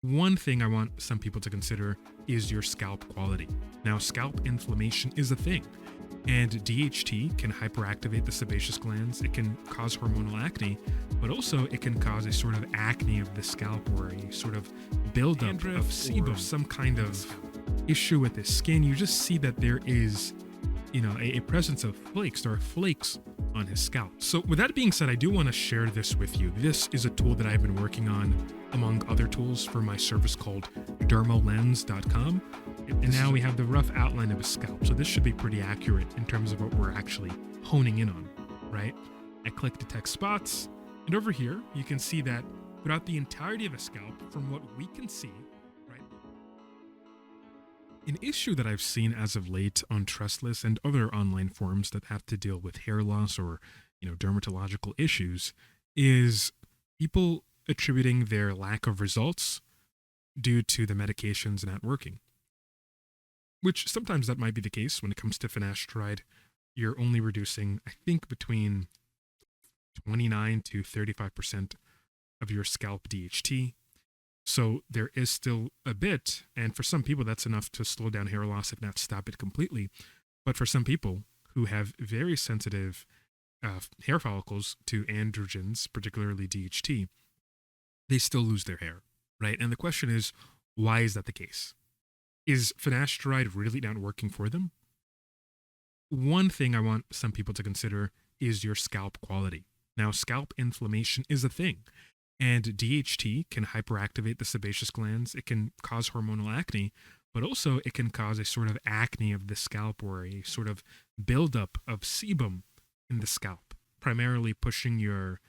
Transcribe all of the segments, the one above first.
One thing I want some people to consider is your scalp quality. Now, scalp inflammation is a thing, and DHT can hyperactivate the sebaceous glands. It can cause hormonal acne, but also it can cause a sort of acne of the scalp or a sort of buildup of sebum, some kind of issue with the skin. You just see that there is, a presence of flakes. There are flakes on his scalp. So with that being said, I do want to share this with you. This is a tool that I've been working on among other tools for my service called DermoLens.com. And now we have the rough outline of his scalp. So this should be pretty accurate in terms of what we're actually honing in on, right? I click detect spots, and over here, you can see that throughout the entirety of a scalp, from what we can see, right? An issue that I've seen as of late on Trustless and other online forums that have to deal with hair loss or, dermatological issues is people attributing their lack of results due to the medications not working. Which sometimes that might be the case when it comes to finasteride. You're only reducing, I think, between 29 to 35% of your scalp DHT. So there is still a bit, and for some people that's enough to slow down hair loss, if not stop it completely. But for some people who have very sensitive hair follicles to androgens, particularly DHT, they still lose their hair, right? And the question is, why is that the case? Is finasteride really not working for them? One thing I want some people to consider is your scalp quality. Now, scalp inflammation is a thing, and DHT can hyperactivate the sebaceous glands. It can cause hormonal acne, but also it can cause a sort of acne of the scalp or a sort of buildup of sebum in the scalp, primarily pushing your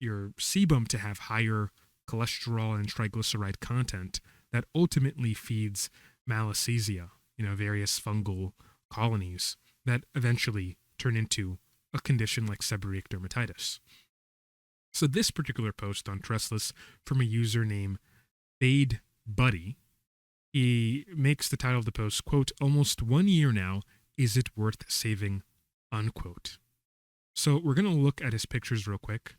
sebum to have higher cholesterol and triglyceride content that ultimately feeds malassezia, various fungal colonies that eventually turn into a condition like seborrheic dermatitis. So this particular post on Trustless from a user named Fade Buddy, he makes the title of the post, quote, "Almost 1 year now, is it worth saving?" unquote. So we're going to look at his pictures real quick.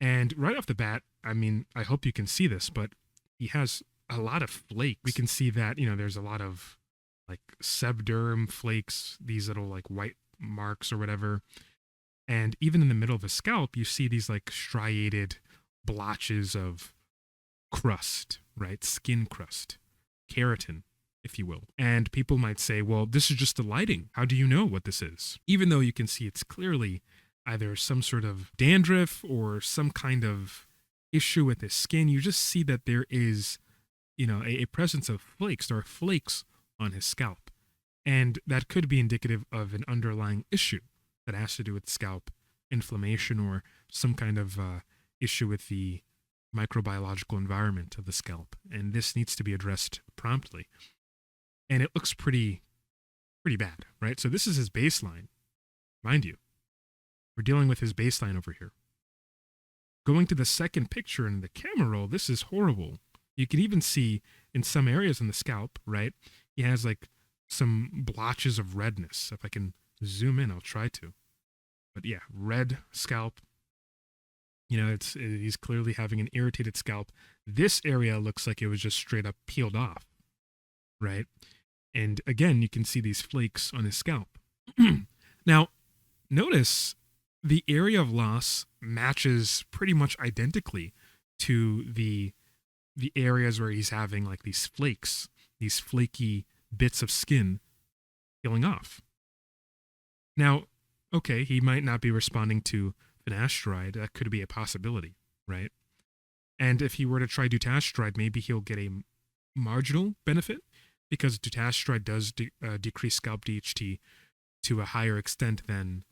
And right off the bat, I hope you can see this, but he has a lot of flakes. We can see that, there's a lot of like sebderm flakes, these little like white marks or whatever. And even in the middle of his scalp, you see these like striated blotches of crust, right? Skin crust, keratin, if you will. And people might say, well, this is just the lighting. How do you know what this is? Even though you can see it's clearly either some sort of dandruff or some kind of issue with his skin, you just see that there is, a presence of flakes. There are flakes on his scalp. And that could be indicative of an underlying issue that has to do with scalp inflammation or some kind of issue with the microbiological environment of the scalp. And this needs to be addressed promptly. And it looks pretty bad, right? So this is his baseline. Mind you, we're dealing with his baseline over here. Going to the second picture in the camera roll, this is horrible. You can even see in some areas in the scalp, right? He has like some blotches of redness. If I can zoom in, I'll try to. But yeah, red scalp. He's clearly having an irritated scalp. This area looks like it was just straight up peeled off, right? And again, you can see these flakes on his scalp. Now, notice the area of loss matches pretty much identically to the areas where he's having like these flakes, these flaky bits of skin peeling off. Now, okay, he might not be responding to finasteride. That could be a possibility, right? And if he were to try dutasteride, maybe he'll get a marginal benefit because dutasteride does decrease scalp DHT to a higher extent than,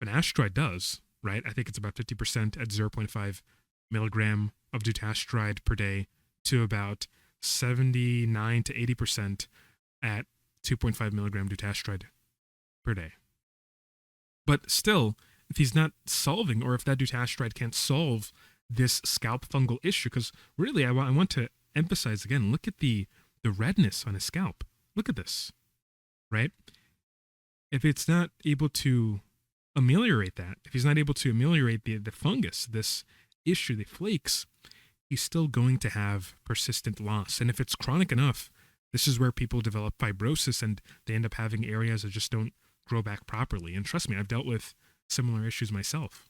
finasteride does, right? I think it's about 50% at 0.5 milligram of dutasteride per day to about 79 to 80% at 2.5 milligram dutasteride per day. But still, if he's not solving, or if that dutasteride can't solve this scalp fungal issue, because really I want to emphasize again, look at the redness on his scalp. Look at this, right? If it's not able to ameliorate that, if he's not able to ameliorate the fungus, this issue, the flakes, he's still going to have persistent loss. And if it's chronic enough, this is where people develop fibrosis and they end up having areas that just don't grow back properly. And trust me, I've dealt with similar issues myself.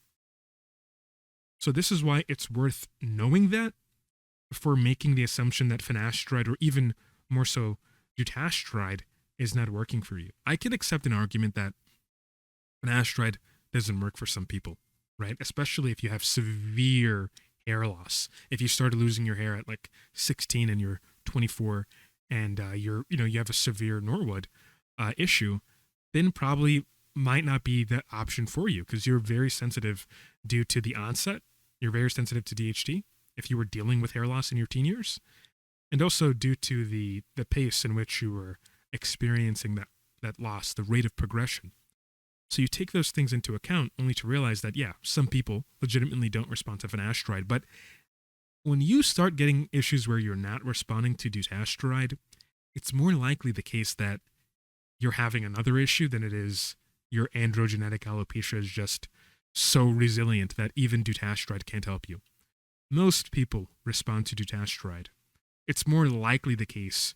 So this is why it's worth knowing that before making the assumption that finasteride, or even more so dutasteride, is not working for you. I can accept an argument that finasteride doesn't work for some people, right? Especially if you have severe hair loss. If you started losing your hair at like 16 and you're 24 and you have a severe Norwood issue, then probably might not be the option for you because you're very sensitive due to the onset. You're very sensitive to DHT if you were dealing with hair loss in your teen years, and also due to the pace in which you were experiencing that loss, the rate of progression. So you take those things into account only to realize that, yeah, some people legitimately don't respond to finasteride. But when you start getting issues where you're not responding to dutasteride, it's more likely the case that you're having another issue than it is your androgenetic alopecia is just so resilient that even dutasteride can't help you. Most people respond to dutasteride. It's more likely the case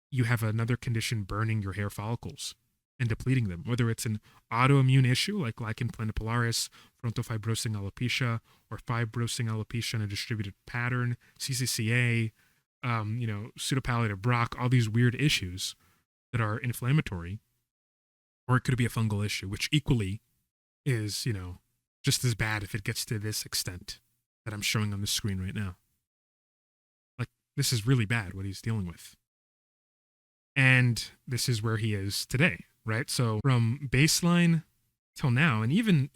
you have another condition burning your hair follicles and depleting them, whether it's an autoimmune issue like lichen planopilaris, frontofibrosing alopecia, or fibrosing alopecia in a distributed pattern, CCCA, pseudopalliative Brock, all these weird issues that are inflammatory, or it could be a fungal issue, which equally is, just as bad if it gets to this extent that I'm showing on the screen right now. Like, this is really bad what he's dealing with. And this is where he is today, right? So from baseline till now, and even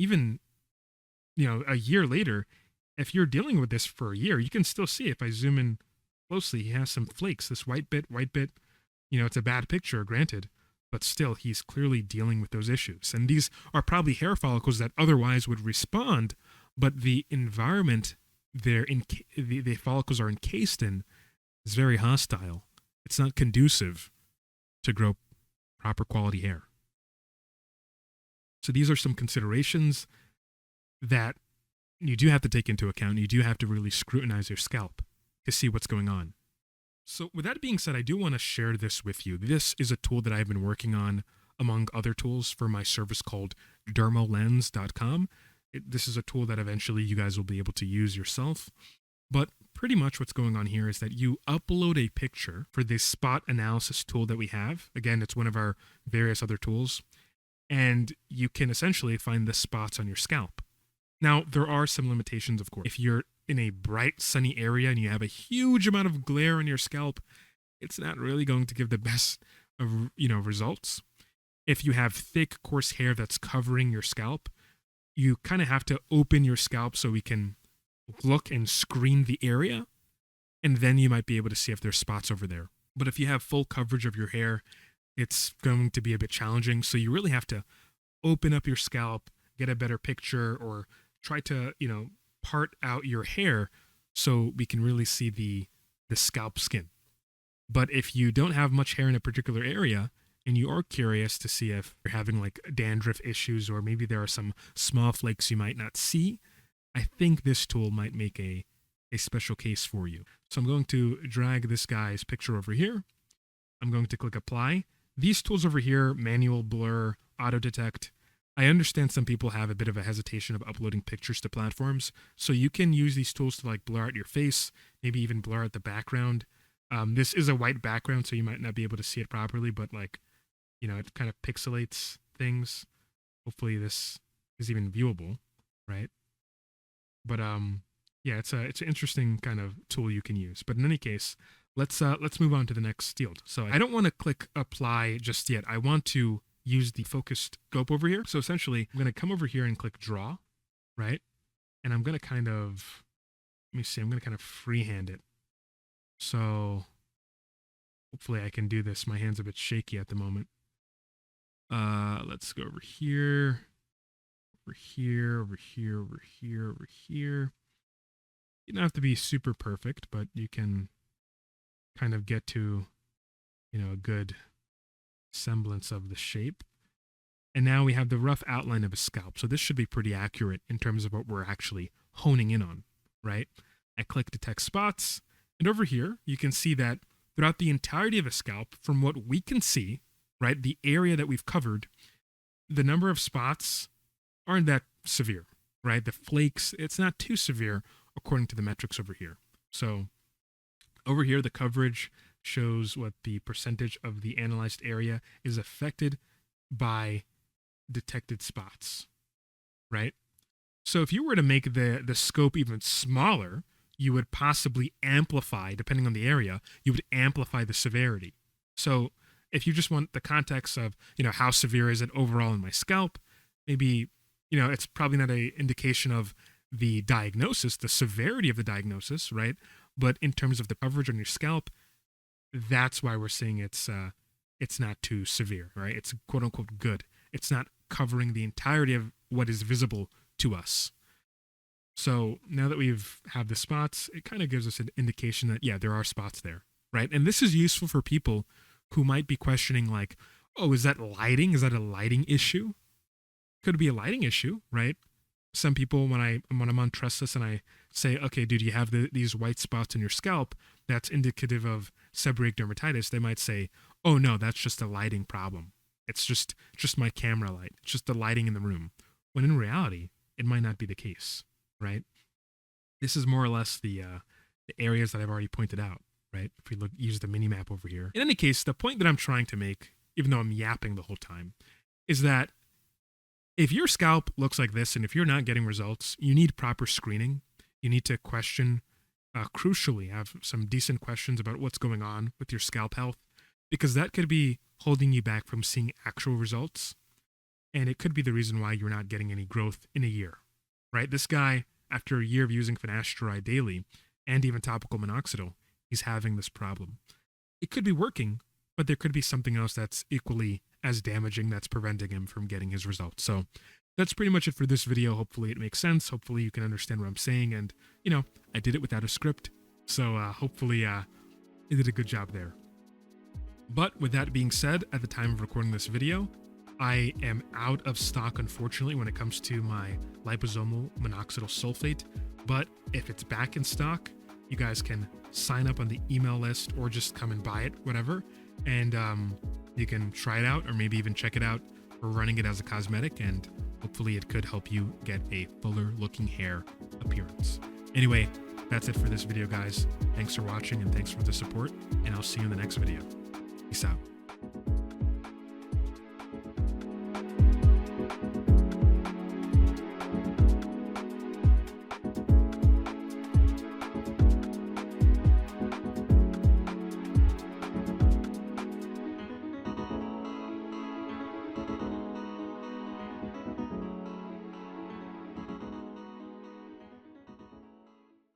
a year later, if you're dealing with this for a year, you can still see, if I zoom in closely, he has some flakes, this white bit, it's a bad picture, granted, but still he's clearly dealing with those issues. And these are probably hair follicles that otherwise would respond, but the environment the follicles are encased in is very hostile. It's not conducive to grow proper quality hair. So these are some considerations that you do have to take into account. You do have to really scrutinize your scalp to see what's going on. So with that being said, I do want to share this with you. This is a tool that I've been working on among other tools for my service called DermoLens.com. This is a tool that eventually you guys will be able to use yourself. But pretty much what's going on here is that you upload a picture for this spot analysis tool that we have. Again, it's one of our various other tools. And you can essentially find the spots on your scalp. Now, there are some limitations, of course. If you're in a bright, sunny area and you have a huge amount of glare on your scalp, it's not really going to give the best of, results. If you have thick, coarse hair that's covering your scalp, you kind of have to open your scalp so we can look and screen the area, and then you might be able to see if there's spots over there. But if you have full coverage of your hair, it's going to be a bit challenging. So you really have to open up your scalp, get a better picture, or try to, part out your hair so we can really see the scalp skin. But if you don't have much hair in a particular area and you are curious to see if you're having like dandruff issues, or maybe there are some small flakes you might not see, I think this tool might make a special case for you. So I'm going to drag this guy's picture over here. I'm going to click apply. These tools over here, manual blur, auto detect, I understand some people have a bit of a hesitation of uploading pictures to platforms, so you can use these tools to like blur out your face, maybe even blur out the background. This is a white background, so you might not be able to see it properly, but it kind of pixelates things. Hopefully this is even viewable, right? But yeah, it's an interesting kind of tool you can use. But in any case, let's move on to the next field. So I don't want to click apply just yet. I want to use the focused scope over here. So essentially, I'm going to come over here and click draw, right? And I'm going to kind of freehand it. So hopefully I can do this. My hand's a bit shaky at the moment. Let's go over here, over here, over here, over here, over here. You don't have to be super perfect, but you can kind of get to, a good semblance of the shape. And now we have the rough outline of a scalp. So this should be pretty accurate in terms of what we're actually honing in on, right? I click detect spots, and over here, you can see that throughout the entirety of a scalp, from what we can see, right, the area that we've covered, the number of spots aren't that severe, right? The flakes, it's not too severe according to the metrics over here. So over here, the coverage shows what the percentage of the analyzed area is affected by detected spots, right? So if you were to make the scope even smaller, you would possibly amplify, depending on the area, you would amplify the severity. So if you just want the context of, how severe is it overall in my scalp, maybe, it's probably not an indication of the diagnosis, the severity of the diagnosis, right? But in terms of the coverage on your scalp, that's why we're saying it's not too severe, right? It's quote unquote good. It's not covering the entirety of what is visible to us. So now that we've had the spots, it kind of gives us an indication that, yeah, there are spots there, right? And this is useful for people who might be questioning like, oh, is that lighting? Is that a lighting issue? Could be a lighting issue, right? Some people, when I'm on trustless and I say, okay, dude, you have these white spots on your scalp, that's indicative of seborrheic dermatitis, they might say, oh no, that's just a lighting problem. It's just my camera light. It's just the lighting in the room. When in reality, it might not be the case, right? This is more or less the areas that I've already pointed out, right? If we use the mini map over here. In any case, the point that I'm trying to make, even though I'm yapping the whole time, is that if your scalp looks like this and if you're not getting results, you need proper screening. You need to question, crucially, have some decent questions about what's going on with your scalp health, because that could be holding you back from seeing actual results. And it could be the reason why you're not getting any growth in a year, right? This guy, after a year of using Finasteride daily and even topical minoxidil, he's having this problem. It could be working, but there could be something else that's equally as damaging that's preventing him from getting his results. So that's pretty much it for this video. Hopefully it makes sense. Hopefully you can understand what I'm saying. And, I did it without a script. So hopefully I did a good job there. But with that being said, at the time of recording this video, I am out of stock, unfortunately, when it comes to my liposomal minoxidil sulfate. But if it's back in stock, you guys can sign up on the email list or just come and buy it, whatever. And you can try it out or maybe even check it out. We're running it as a cosmetic, and hopefully it could help you get a fuller looking hair appearance. Anyway, that's it for this video, guys. Thanks for watching and thanks for the support, and I'll see you in the next video. Peace out.